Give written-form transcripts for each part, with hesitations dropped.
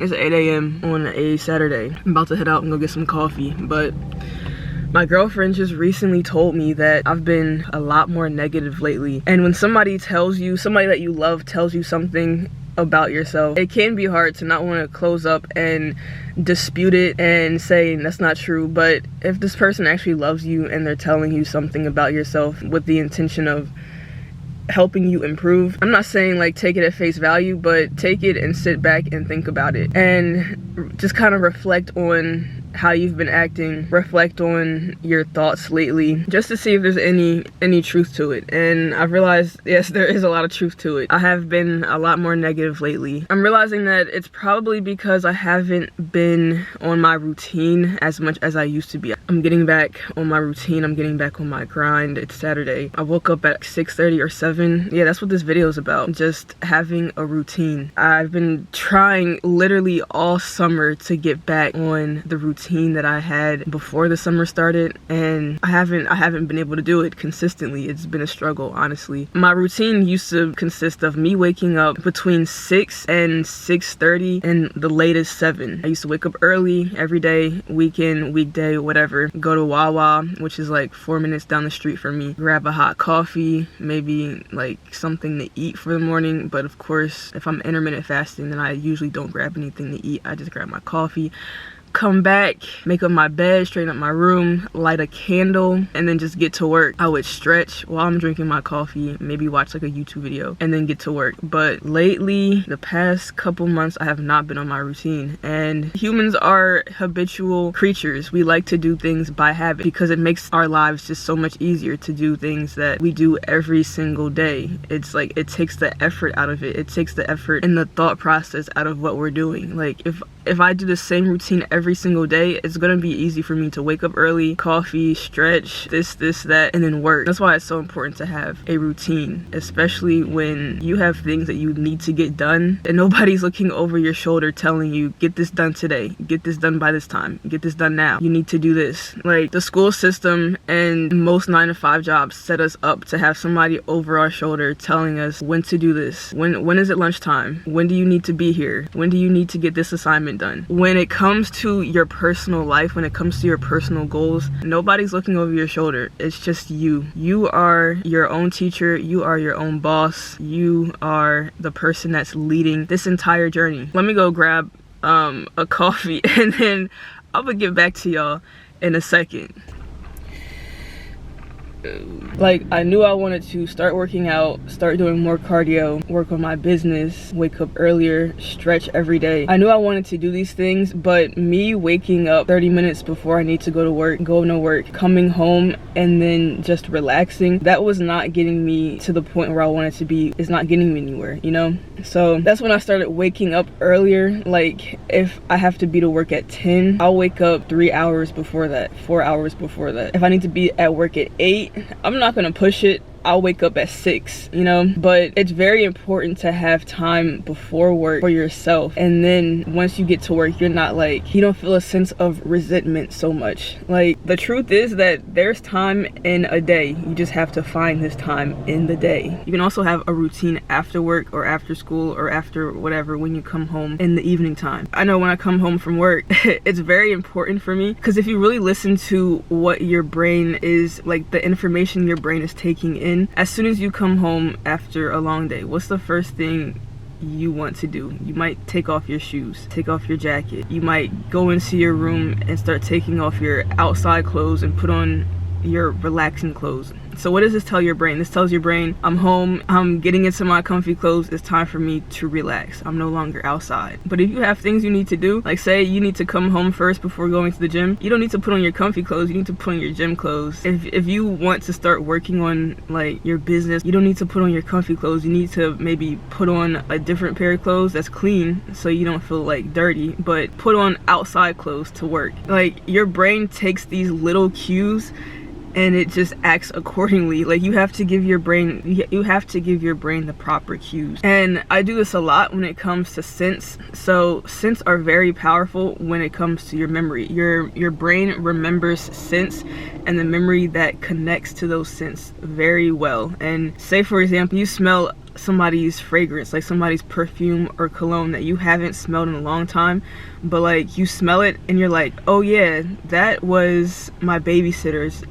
It's 8 a.m. on a Saturday. I'm about to head out and go get some coffee, but my girlfriend just recently told me that I've been a lot more negative lately. And when somebody that you love tells you something about yourself, it can be hard to not want to close up and dispute it and say that's not true. But if this person actually loves you and they're telling you something about yourself with the intention of helping you improve, I'm not saying like take it at face value, but take it and sit back and think about it and just kind of reflect on how you've been acting, reflect on your thoughts lately, just to see if there's any truth to it. And I've realized, yes, there is a lot of truth to it. I have been a lot more negative lately. I'm realizing that it's probably because I haven't been on my routine as much as I used to be. I'm getting back on my routine. I'm getting back on my grind. It's Saturday. I woke up at 6:30 or 7. Yeah, that's what this video is about. Just having a routine. I've been trying literally all summer to get back on the routine that I had before the summer started, and I haven't been able to do it consistently. It's been a struggle, honestly. My routine used to consist of me waking up between 6 and 6:30 and the latest 7. I used to wake up early every day, weekend, weekday, whatever. Go to Wawa, which is like 4 minutes down the street from me. Grab a hot coffee, maybe like something to eat for the morning. But of course, if I'm intermittent fasting, then I usually don't grab anything to eat. I just grab my coffee, come back, make up my bed, straighten up my room, light a candle, and then just get to work. I would stretch while I'm drinking my coffee, maybe watch like a YouTube video, and then get to work. But lately, the past couple months, I have not been on my routine. And humans are habitual creatures. We like to do things by habit because it makes our lives just so much easier to do things that we do every single day. It's like it takes the effort out of it. It takes the effort and the thought process out of what we're doing. Like if I do the same routine every single day, it's gonna be easy for me to wake up early, coffee, stretch, this, that, and then work. That's why it's so important to have a routine, especially when you have things that you need to get done and nobody's looking over your shoulder telling you, get this done today, get this done by this time, get this done now, you need to do this. Like the school system and most 9-to-5 jobs set us up to have somebody over our shoulder telling us when to do this. When is it lunchtime? When do you need to be here? When do you need to get this assignment done? When it comes to your personal life, when it comes to your personal goals, nobody's looking over your shoulder. It's just you. You are your own teacher. You are your own boss. You are the person that's leading this entire journey. Let me go grab a coffee and then I'm gonna get back to y'all in a second. Like, I knew I wanted to start working out, start doing more cardio, work on my business, wake up earlier, stretch every day. I knew I wanted to do these things, but me waking up 30 minutes before I need to go to work, going to work, coming home, and then just relaxing, that was not getting me to the point where I wanted to be. It's not getting me anywhere, you know? So that's when I started waking up earlier. Like, if I have to be to work at 10, I'll wake up 3 hours before that, 4 hours before that. If I need to be at work at 8, I'm not gonna push it. I'll wake up at 6, you know? But it's very important to have time before work for yourself. And then once you get to work, you're not like, you don't feel a sense of resentment so much. Like, the truth is that there's time in a day. You just have to find this time in the day. You can also have a routine after work or after school or after whatever when you come home in the evening time. I know when I come home from work, it's very important for me because if you really listen to what your brain is, like the information your brain is taking in, as soon as you come home after a long day, what's the first thing you want to do? You might take off your shoes, take off your jacket. You might go into your room and start taking off your outside clothes and put on your relaxing clothes. So what does this tell your brain? This tells your brain, I'm home, I'm getting into my comfy clothes, it's time for me to relax. I'm no longer outside. But if you have things you need to do, like say you need to come home first before going to the gym, you don't need to put on your comfy clothes, you need to put on your gym clothes. If you want to start working on like your business, you don't need to put on your comfy clothes, you need to maybe put on a different pair of clothes that's clean so you don't feel like dirty, but put on outside clothes to work. Like, your brain takes these little cues and it just acts accordingly. Like, you have to give your brain the proper cues. And I do this a lot when it comes to scents. So scents are very powerful when it comes to your memory. Your brain remembers scents and the memory that connects to those scents very well. And say for example, you smell somebody's fragrance, like somebody's perfume or cologne that you haven't smelled in a long time, but like you smell it and you're like, oh yeah, that was my babysitter's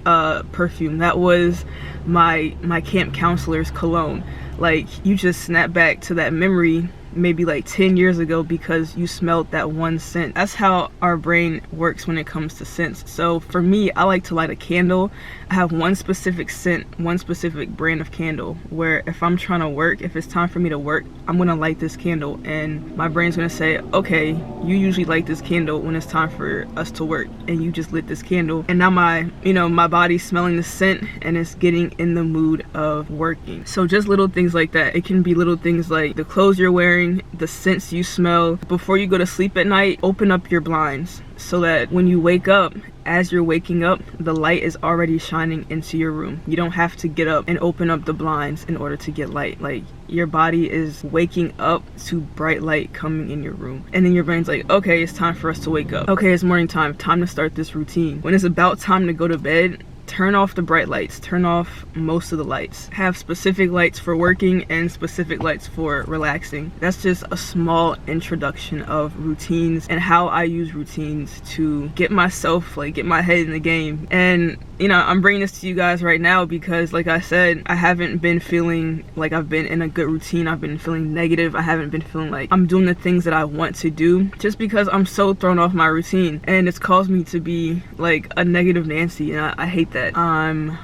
perfume, that was my camp counselor's cologne. Like you just snap back to that memory maybe like 10 years ago because you smelled that one scent. That's how our brain works when it comes to scents. So for me, I like to light a candle. I have one specific scent, one specific brand of candle, where if I'm trying to work, if it's time for me to work, I'm gonna light this candle and my brain's gonna say, okay, you usually light this candle when it's time for us to work, and you just lit this candle, and now my body's smelling the scent and it's getting in the mood of working. So just little things like that. It can be little things like the clothes you're wearing, the scents you smell. Before you go to sleep at night, open up your blinds so that when you wake up, as you're waking up, the light is already shining into your room. You don't have to get up and open up the blinds in order to get light. Like your body is waking up to bright light coming in your room, and then your brain's like, okay, it's time for us to wake up. Okay, it's morning time to start this routine. When it's about time to go to bed, turn off the bright lights, turn off most of the lights. Have specific lights for working and specific lights for relaxing. That's just a small introduction of routines and how I use routines to get myself, like get my head in the game. And you know, I'm bringing this to you guys right now because like I said, I haven't been feeling like I've been in a good routine. I've been feeling negative. I haven't been feeling like I'm doing the things that I want to do just because I'm so thrown off my routine, and it's caused me to be like a negative Nancy, and I hate that. I'm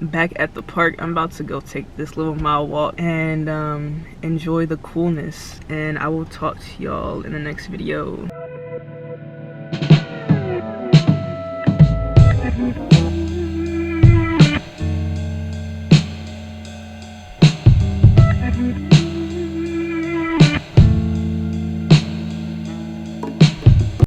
back at the park. I'm about to go take this little mile walk and enjoy the coolness, and I will talk to y'all in the next video.